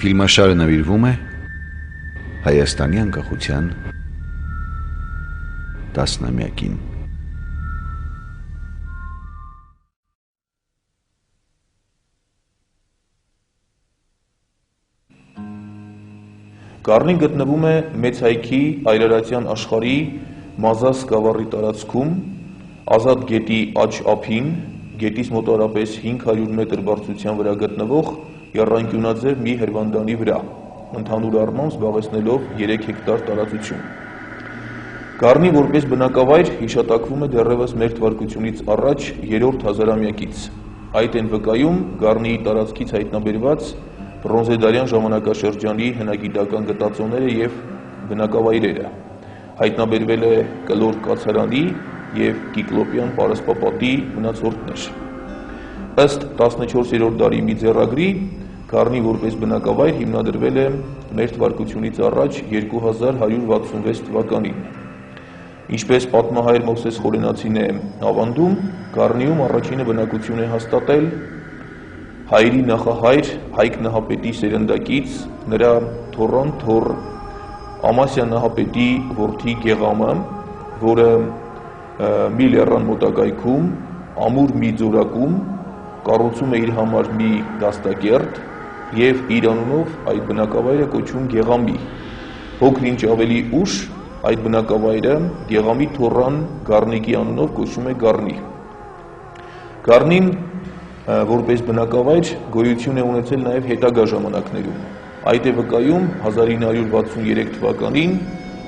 Ֆիլմաշարը նվիրվում է Հայաստանի անկախության 10-ամյակին։ Գառնին գտնվում է Մեծ Հայքի այրարատյան աշխարհի Մազաս գավառի տարածքում, Ազատ գետի աջ ափին, գետից մոտավորապես 500 մետր բարձրության վրա գտնվող եռանկյունաձև մի հրվանդանի վրա, ընդհանուր առմամբ զբաղեցնելով 3 հեկտար տարածություն։ Գառնի որպես բնակավայր հիշատակվում է դեռևս մեր թվարկությունից առաջ 3-րդ հազարամյակից։ Այդ են վկայում Գառնիի տարածքից հայտնաբերված բրոնզեդարյան ժամանակաշրջանի հնագիտական գտածոները եւ բնակավայրերը։ Հայտնաբերվել է կլոր կացարանի եւ կիկլոպյան պարսպապատի մնացորդներ։ Ըստ 14-րդ դարի մի ձեռագրի, Գառնի որպես բնակավայր հիմնադրվել է մեր թվարկությունից առաջ 2166 թվականին։ Ինչպես պատմահայր Մովսես Խորենացին է ավանդում, Գառնիում առաջինը բնակություն է հաստատել հայերի նախահայր Հայկ Նահապետի սերնդակից նրա թոռան թոռ Ամասիա Նահապետի որդի Գեղամը, որը մի լեռան մոտակայքում ամուր մի ձորակում կառուցում է իր համար մի դաստակերտ եւ իր անունով այդ բնակավայրը կոչում Գեղամի։ Փոքր-ինչ ավելի ուշ այդ բնակավայրը Գեղամի թոռան Գառնիկի անունով կոչում է Գառնի։ Գառնին որպես բնակավայր գոյություն է ունեցել նաև հետագա ժամանակներում։ Այդ է վկայում 1963 թվականին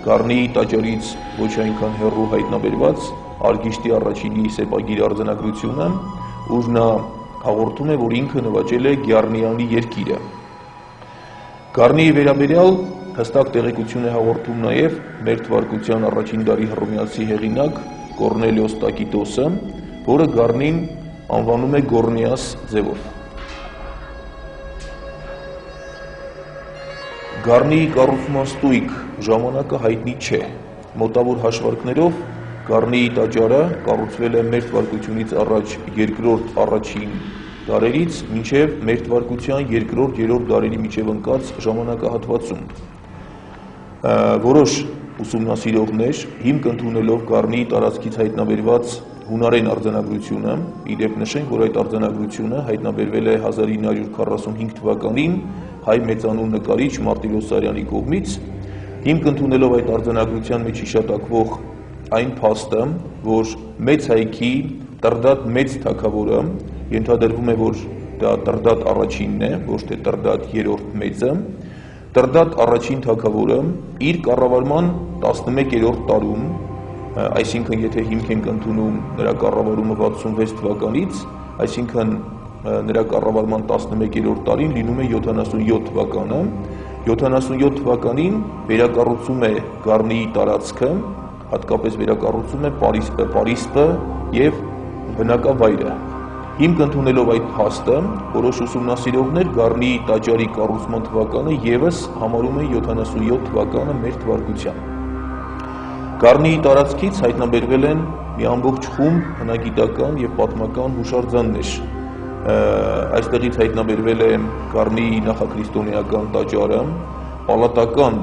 Գառնիի տաճարից ոչ այնքան հեռու հայտնաբերված Արգիշտի առաջինի սեպագիր արձանագրությունը, ուր նա հաղորդում է, որ ինքը նվաճել է Գառնիանի երկիրը։ Գառնիի վերաբերյալ հստակ տեղեկություն է հաղորդում նաև մեր թվարկության առաջին դարի հռոմեացի հեղինակ Կորնելիոս Տակիտոսը, որը Գառնին անվանում է Գորնիաս ձևով։ Գառնիի կառուցման ստույգ ժամանակը հայտնի չէ։ Մոտավոր հաշվարկներով Գառնիի տաճարը կառուցվել է մեր թվարկությունից առաջ 2-րդ առաջին դարերից մինչև մեր թվարկության 2-րդ դարերի միջև ընկած ժամանակահատվածում։ Որոշ ուսումնասիրողներ հիմք ընդունելով Գառնիի տարածքից հայտնաբերված հունարեն արձանագրությունը, իդեպ նշենք, որ այդ արձանագրությունը հայտնաբերվել է 1945 թվականին հայ մեծանուն նկարիչ Մարտիրոս Սարյանի կողմից, հիմք ընդունելով այդ արձանագրության մեջ հիշատակվող այն փաստը, որ Մեծ Հայքի Տրդատ մեծ թագավորը, ենթադրվում է, որ դա Տրդատ առաջինն է, ոչ թե Տրդատ երրորդ մեծը, Տրդատ առաջին թագավորը իր կառավարման 11-րդ տարում, այսինքն եթե հիմք ենք ընդունում նրա կառավարումը 66 թվականից, այսինքն նրա կառավարման 11-րդ տարին լինում է 77 թվականը, 77 թվականին վերակառուցում է Գառնիի տարածքը, հատկապես վերակառուցում է Պարիսպը եւ բնակավայրը։ Հիմք ընդունելով այդ փաստը, որոշ ուսումնասիրողներ Գառնիի տաճարի կառուցման թվականը եւս համարում են 77 թվականը մեր թվարկության։ Գառնիի տարածքից հայտնաբերվել են մի ամբողջ խումբ հնագիտական եւ պատմական հուշարձաններ։ Այստեղից հայտնաբերվել է Գառնիի նախաքրիստոնեական տաճարը, պալատական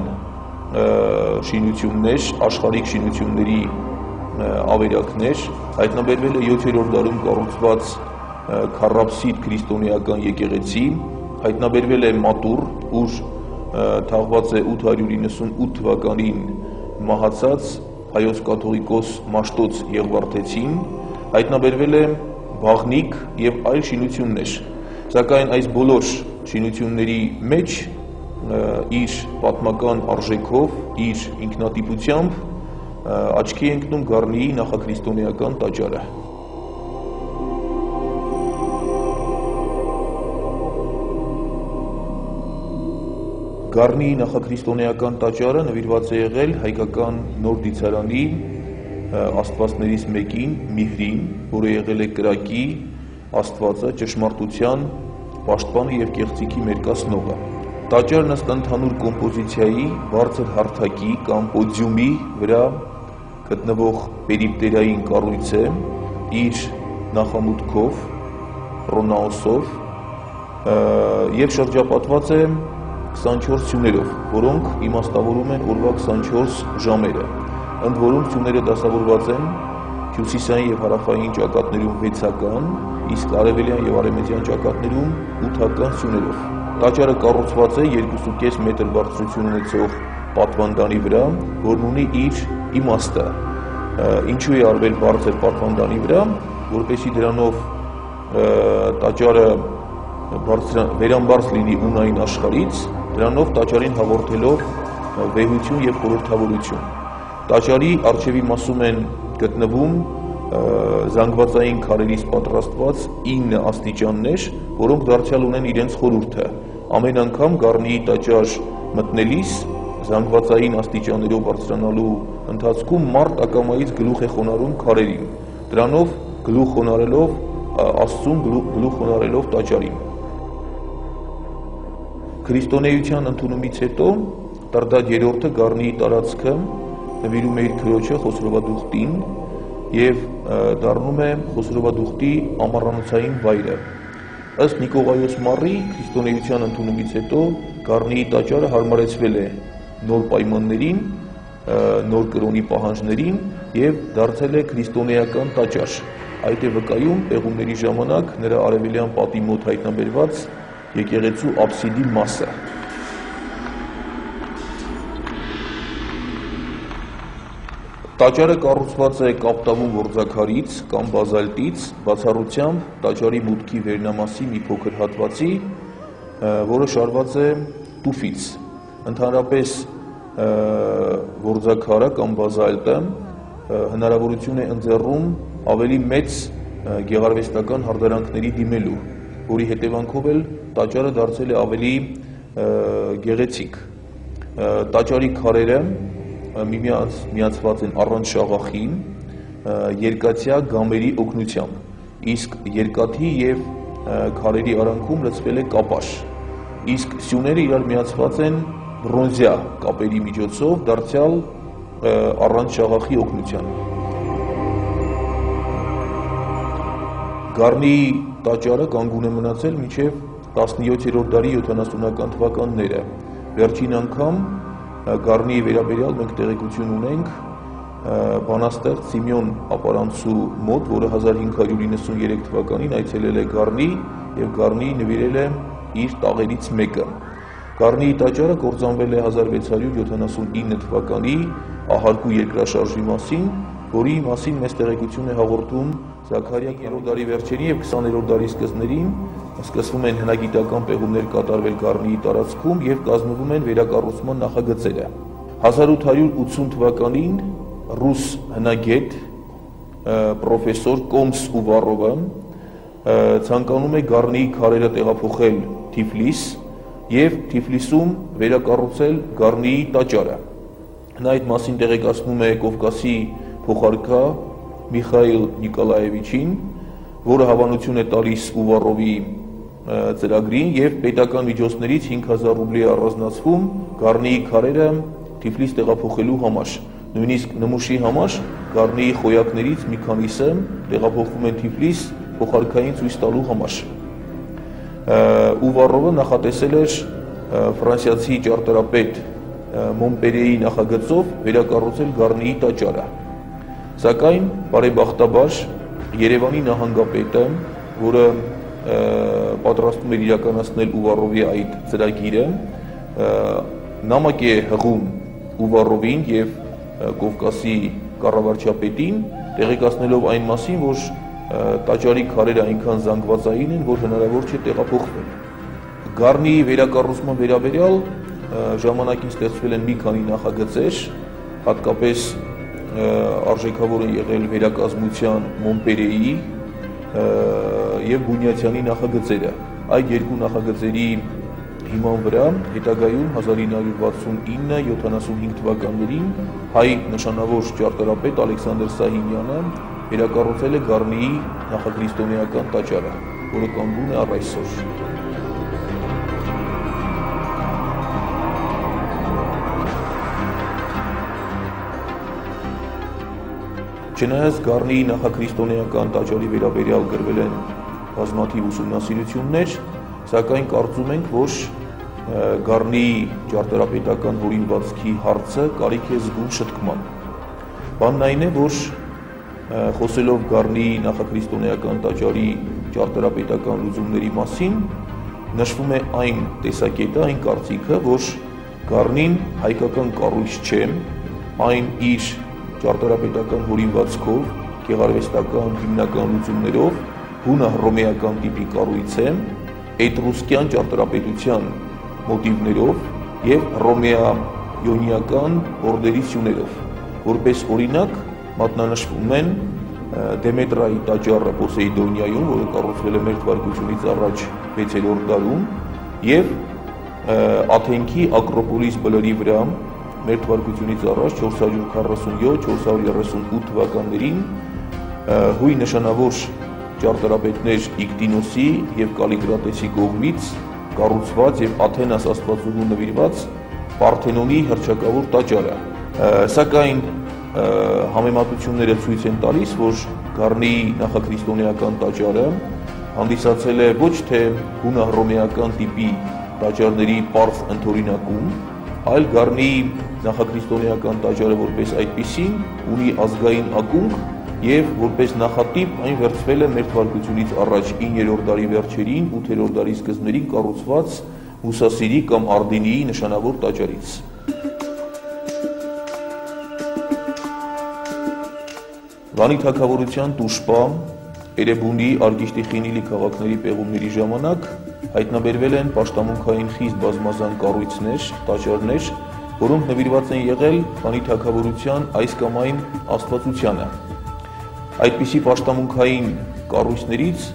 շինություններ, աշխարհիկ շինությունների ավերակներ, հայտնաբերվել է 7-րդ դարում կառուցված քառափսիդ քրիստոնեական եկեղեցի, հայտնաբերվել է մատուռ, ուր թաղված է 898 թվականին մահացած հայոց կաթողիկոս Մաշտոց Եղվարդեցին, հայտնաբերվել է բաղնիք եւ այլ շինություններ, սակայն այս բոլոր շինությունների մեջ իր պատմական արժեքով, իր ինքնատիպությամբ աչքի է ընկնում Գառնիի նախաքրիստոնեական տաճարը։ Գառնիի նախաքրիստոնեական տաճարը նվիրված է եղել հայկական նոր դիցարանի աստվածներից մեկին, Միհրին, որը եղել է կրակի, աստվածը, ճշմարտության, պաշտպանը եւ կեղծիքի մերկացնողը։ Տաճարն ըստ ընդհանուր կոմպոզիցիայի բարձր հարթակի կամ պոդիումի վրա գտնվող պերիպտերային կառույց է, իր նախամուտքով, պրոնաոսով եւ շրջապատված է 24 սյուներով, որոնք իմաստավորում են օրվա 24 ժամերը։ Ընդ որում սյուները դասավորված են հյուսիսային եւ հարավային ճակատներում 6-ական, իսկ արևելյան եւ արևմտյան ճակատներում 8-ական սյուներով։ Տաճարը կառուցված է 2.5 մետր բարձրություն ունեցող պատվանդանի վրա, որն ունի իր իմաստը։ Ինչու է արվել բարձր պատվանդանի վրա, որպեսզի դրանով տաճարը վերամբարձ լինի ունային աշխարհից, դրանով տաճարին հաղորդելով վեհություն եւ խորհրդավորություն։ Տաճարի առջևի մասում են գտնվում զանգվածային քարերից պատրաստված 9 աստիճաններ, որոնք դարձյալ ունեն իրենց խորհուրդը։ Ամեն անգամ Գառնիի տաճար մտնելիս զանգվածային աստիճաններով բարձրանալու ընթացքում մարդ ակամայից գլուխ է խոնարհում քարերին, դրանով գլուխ խոնարհելով Աստծուն, գլուխ խոնարհելով տաճարին։ Քրիստոնեության ընդունումից հետո Տարդադ III Գառնիի տարածքը նվիրում է իր քրոջը Խոսրովադուխտին եւ դառնում է Խոսրովադուխտի ամառանոցային վայրը։ Ըստ Նիկողայոս Մարի քրիստոնեության ընդունումից հետո Գառնիի տաճարը հարմարեցվել է նոր պայմաններին, նոր կրոնի պահանջներին եւ դարձել է քրիստոնեական տաճար։ Այդ է վկայում պեղումների ժամանակ նրա արևելյան պատի մոտ հայտնաբերված եկեղեցու աբսիդի մասը։ Տաճարը կառուցված է կապտավուն ворձաքարից կամ բազալտից, բացառությամբ տաճարի մուտքի վերնամասի մի փոքր հատվածի, որը շարված է տուֆից։ Ընդհանրապես ворձաքարը կամ բազալտը հնարավորություն է ընձեռում ավելի մեծ գեղարվեստական հարդարանքների դիմելու, որի հետևանքով էլ տաճարը դարձել է ավելի գեղեցիկ։ Տաճարի քարերը միմյանց միացված են առանց շաղախի, երկաթյա գամերի օգնությամբ, իսկ երկաթի եւ քարերի արանքում լցվել է կապաշ, իսկ սյուները իրար միացված են բրոնզյա կապերի միջոցով, դարձյալ առանց շաղախի օգնությամբ։ Գառնիի տաճարը կանգուն է մնացել մինչև 17-րդ դարի 70-ական թվականները։ Վերջին անգամ Գառնիի վերաբերյալ մենք տեղեկություն ունենք բանաստեղծ Սիմեոն Ապարանցու մոտ, որը 1593 թվականին այցելել է Գառնի եւ Գառնիի նվիրել է իր տաղերից մեկը։ Գառնիի տաճարը կործանվել է 1679 թվականի ահարկու երկրաշարժի մասին, որի մասին մեծ տեղեկություն է հաղորդում Զաքարիա 3-րդ դարի վերջերին եւ 20-րդ դարի սկզբներին սկսվում են հնագիտական պեղումներ կատարվել Գառնիի տարածքում եւ կազմվում են վերակառուցման նախագծերը։ 1880 թվականին ռուս հնագետ պրոֆեսոր Կոմս Ուվարովը ցանկանում է Գառնիի քարերը տեղափոխել Թիֆլիս եւ Թիֆլիսում վերակառուցել Գառնիի տաճարը։ Նա այդ մասին տեղեկացնում է Կովկասի փոխարկա Միխայիլ Նիկոլաևիչին, որը հավանություն է տալիս Ուվարովի ծրագրին եւ պետական միջոցներից 5000 ռուբլի առանձնացվում Գառնիի քարերը Թիֆլիս տեղափոխելու համար։ Նույնիսկ նմուշի համար Գառնիի խոյակներից մի քանիսը տեղափոխվում են Թիֆլիս փոխարկային ցույց տալու համար։ Ուվարովը նախատեսել էր ֆրանսիացի ճարտարապետ Մոնպերեի նախագծով վերակառուցել Գառնիի տաճարը։ Սակայն բարեբախտաբար Երևանի նահանգապետը, որը պատրաստում էր իրականացնել Ուվարովի այդ ծրագիրը, նամակ է հղում Ուվարովին եւ Կովկասի կառավարչապետին, տեղեկացնելով այն մասին, որ տաճարի քարերը այնքան զանգվածային են, որ հնարավոր չէ տեղափոխվել։ Գառնիի վերակառուցման վերաբերյալ ժամանակին ստեղծվել են մի քանի նախագծեր, հատկապես արժեքավոր են եղել վերակազմության Մոնպերեի եւ Բունյաթյանի նախագծերը։ Այդ երկու նախագծերի հիման վրա հետագայում 1969-75 թվականներին հայ նշանավոր ճարտարապետ Ալեքսանդր Սահինյանը վերակառուցել է Գառնիի նախաքրիստոնեական տաճարը, որը կանգուն է առ այսօր։ Չնայած Գառնիի նախաքրիստոնեական տաճարի վերաբերյալ գրվել են բազմաթիվ ուսումնասիրություններ, սակայն կարծում ենք, որ գառնի ճարտարապետական հորինվածքի հարցը կարիք է զգում շտկման։ Բանն այն է, որ խոսելով գառնի նախաքրիստոնեական տաճարի ճարտարապետական լուծումների մասին, նշվում է այն տեսակետը, այն կարծիքը, որ գառնին հայկական կառույց չէ, այն իր ճարտարապետական հորինվածքով, գեղարվեստական հիմնական լուծումներով հունա-հռոմեական տիպի կառույց է, էտրուսկյան ճարտարապետության մոտիվներով և հռոմեա-իոնիական օրդերի սյուներով։ Որպես օրինակ մատնանշվում են Դեմետրայի տաճարը Պոսեյդոնիայում, որը կառուցվել է մ.թ. առաջ 6-րդ դարում, և Աթենքի Ակրոպոլիս բլրի վրա մ.թ. առաջ 447-438 թվականներին հույն նշանավոր ճարտարապետներ Իգդինոսի և Կալիգրատեսի կողմից կառուցված և Աթենաս աստվածուհու նվիրված Պարթենոնի հռչակավոր տաճարը։ Սակայն համեմատությունները ցույց են տալիս, որ գառնի նախաքրիստոնեական տաճարը հանդիսացել է ոչ թե հունա-հռոմեական տիպի տաճարների պարզ ընդօրինակում, այլ գառնի նախաքրիստոնեական տաճարը որպես այդպիսին ունի ազգային ակունք և որպես նախատիպ այն վերցվել է մ.թ. առաջ 9-րդ դարի վերջերին, 8-րդ դարի սկզբներին կառուցված Մուսասիրի կամ Արդինիի նշանավոր տաճարից։ Վանի թագավորության Տուշպա, Էրեբունի, Արգիշտի Խինիլի քաղաքների պեղումների ժամանակ հայտնաբերվել են պաշտամունքային խիստ բազմազան կառույցներ, տաճարներ, որոնք նվիրված են եղել Վանի թագավորության այս կամ այն աստվածությանը։ Այդպիսի պաշտամունքային կառույցներից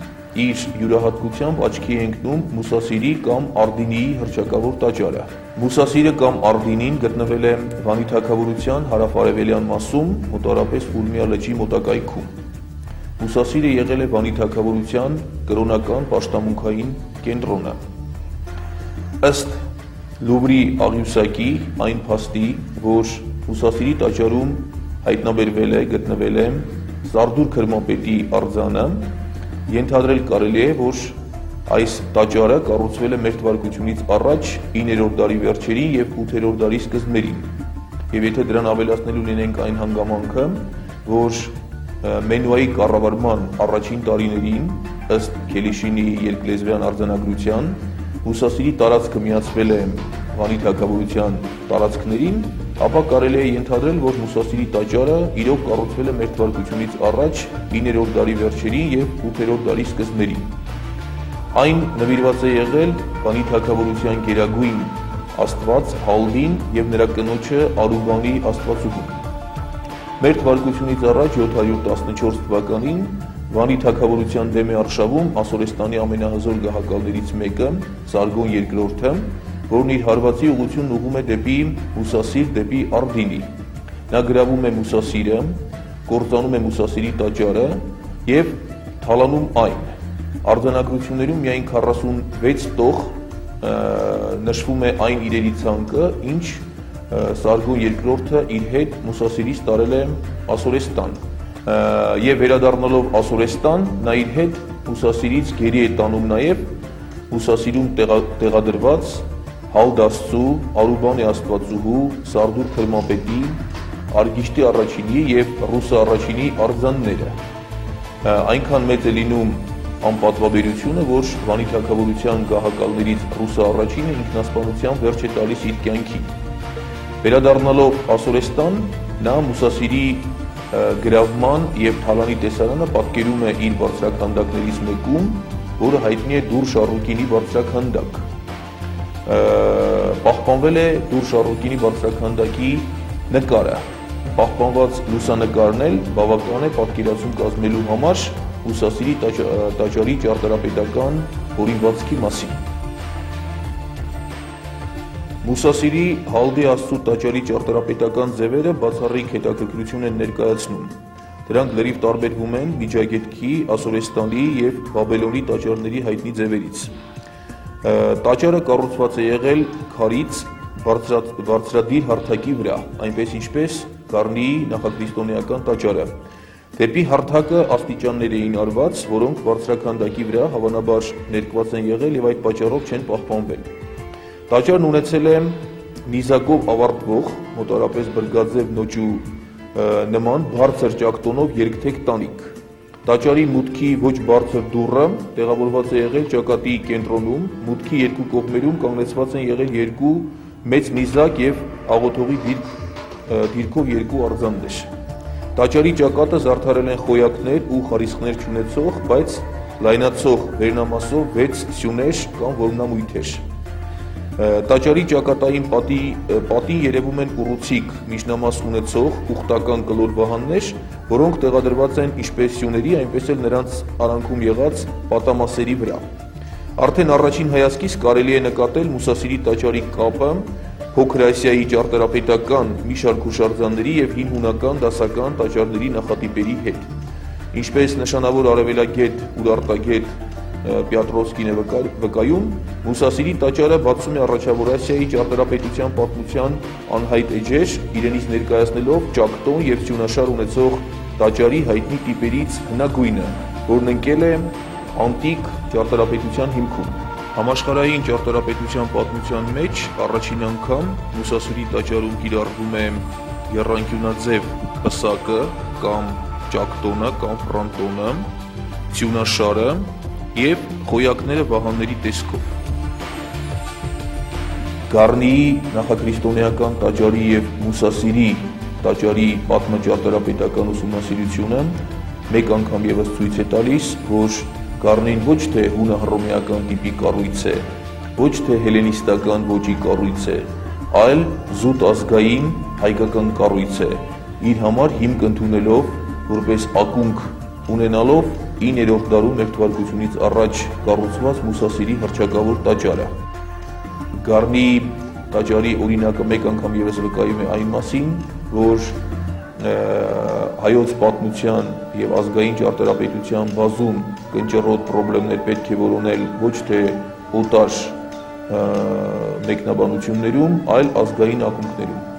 իր յուրահատկությամբ աչքի է ընկնում Մուսասիրի կամ Արդինիի հռչակավոր տաճարը։ Մուսասիրը կամ Արդինին գտնվել է Վանի թագավորության հարավ-արևելյան մասում, մոտավորապես Ուրմիա լճի մոտակայքում։ Մուսասիրը եղել է Վանի թագավորության կրոնական պաշտամունքային կենտրոնը։ Ըստ Լուվրի աղյուսակի այն փաստի, որ Մուսասիրի տաճարում գտնվել է Սարդուր Քրմապետի արձանը, ենթադրել կարելի է, որ այս տաճարը կառուցվել է մ.թ. առաջ 9-րդ դարի վերջերին և 8-րդ դարի սկզբներին։ Եվ եթե դրան ավելացնելու լինենք այն հանգամանքը, որ Մենուայի կառավարման առաջին տարիներին, ըստ Քելիշինի երկլեզվյան արձանագրության, Մուսասիրի տարածքը միացվել է Վանի թագավորության տարածքներին, ապա կարելի է ենթադրել, որ Մուսասիրի տաճարը իրոք կառուցվել է մ.թ. առաջ 9-րդ դարի վերջերին և 8-րդ դարի սկզբներին։ Այն նվիրված է եղել Վանի թագավորության գերագույն աստված Հալդին և նրա կնոջը Արուբանի աստվածուհուն։ Մ.թ. առաջ 714 թվականին Վանի թագավորության դեմ է արշավում Ասորեստանի ամենահզոր գահակալներից մեկը, Սարգոն II, որն իր հարվածի ուղղությունն ուղղում է դեպի Մուսասիր, դեպի Արդինի։ Նա գրավում է Մուսասիրը, կործանում է Մուսասիրի տաճարը և թալանում այն։ Արձանագրություններում միայն 46 տող նշվում է այն իրերի ցանկը, ինչ Սարգոն II իր հետ Մուսասիրից տարել է Ասորեստան։ Եվ վերադառնալով Ասորեստան, նա իր հետ Մուսասիրից գերի է տանում նաև Մուսասիրում տեղադրված Հալդաստու, Արուբանի աստվածուհու, Սարդուր Քրմապետի, Արգիշտի առաջինի և Ռուսը առաջինի արձանները։ Այնքան մեծ է լինում անպատվաբերությունը, որ Վանի թագավորության գահակալներից Ռուսը առաջինը ինքնասպանության վերջ է տալիս իր կյանքին։ Վերադառնալով Ասորեստան, նա Մուսասիրի գրավման և թալանի տեսարանը պատկերում է իր բարձրաքանդակներից մեկում, որը հայտնի է Դուր Շառուկինի բարձրաքանդակ։ Պահպանվել է Դուր Շառուկինի բարձրաքանդակի նկարը։ Պահպանված լուսանկարն էլ բավական է պատկերացում կազմելու համար Մուսասիրի տաճարի ճարտարապետական հորինվածքի մասին։ Մուսասիրի Հալդի աստծու տաճարի ճարտարապետական ձևերը բացառիկ հետաքրքրություն են ներկայացնում։ Դրանք լրիվ տարբերվում են Միջագետքի, Ասորեստանի և Բաբելոնի տաճարների հայտնի ձևերից։ Տաճարը կառուցված է եղել քարից բարձրադիր հարթակի վրա, այնպես ինչպես Գառնիի նախաքրիստոնեական տաճարը։ Դեպի հարթակը աստիճաններ էին արված, որոնք բարձրաքանդակի վրա հավանաբար ներկված են եղել և այդ պատճառով չեն պահպանվել։ Տաճարն ունեցել է նիզակով ավարտվող, մոտավորապես բրգաձև նոճու նման բարձր ճակտոնով երկթեք տանիք։ Տաճարի մուտքի ոչ բարձր դուռը տեղավորված է եղել ճակատի կենտրոնում, մուտքի երկու կողմերում կանգնեցված են եղել երկու մեծ նիզակ եւ աղոթողի դիրքով երկու արձաններ։ Տաճարի ճակատը զարդարել են խոյակներ ու խարիսխներ չունեցող, բայց լայնացող վերնամասով 6 սյուներ կամ որմնամույթեր։ Տաճարի ճակատային պատին երևում են ուռուցիկ միջնամաս ունեցող ուխտական կլոր վահաններ, որոնք տեղադրված են ինչպես սյուների, այնպես էլ նրանց արանքում եղած պատամասերի վրա։ Արդեն առաջին հայացքից կարելի է նկատել Մուսասիրի տաճարի կապը Փոքր Ասիայի ճարտարապետական մի շարք հուշարձանների եւ հին հունական դասական տաճարների նախատիպերի հետ։ Ինչպես նշանավոր արևելագետ Ուրարտագետ Պյատրովսկին է վկայում, Մուսասիրի տաճարը բացում է Առաջավոր Ասիայի ճարտարապետության պատմության անհայտ էջեր, իրենից ներկայացնելով ճակտոն եւ սյունաշար ունեցող տաճարի հայտնի տիպերից հնագույնը, որն ընկել է անտիկ ճարտարապետության հիմքում։ Համաշխարհային ճարտարապետության պատմության մեջ առաջին անգամ Մուսասիրի տաճարում կիրառվում է եռանկյունաձև պսակը կամ ճակտոնը կամ ֆրանտոնը, սյունաշարը եւ խոյակները վահանների տեսքով։ Գառնիի նախաքրիստոնեական տաճարի եւ Մուսասիրի տաճարի պատմաճարտարապետական ուսումնասիրությունը մեկ անգամ եւս ցույց է տալիս, որ Գառնին ոչ թե հունահռոմեական տիպի կառույց է, ոչ թե հելենիստական ոճի կառույց է, այլ զուտ ազգային հայկական կառույց է, իր համար հիմք ընդունելով, որպես ակունք ունենալով 9-րդ դարում Մթ. Առաջ կառուցված Մուսասիրի հռչակավոր տաճարը։ Գառնի տաճարի օրինակը մեկ անգամ եւս վկայում է այն մասին, որ հայոց պատմության եւ ազգային ճարտարապետության բազում կնճռոտ խնդիրներ պետք է որոնել ոչ թե օտար մեկնաբանություններում, այլ ազգային ակունքներում։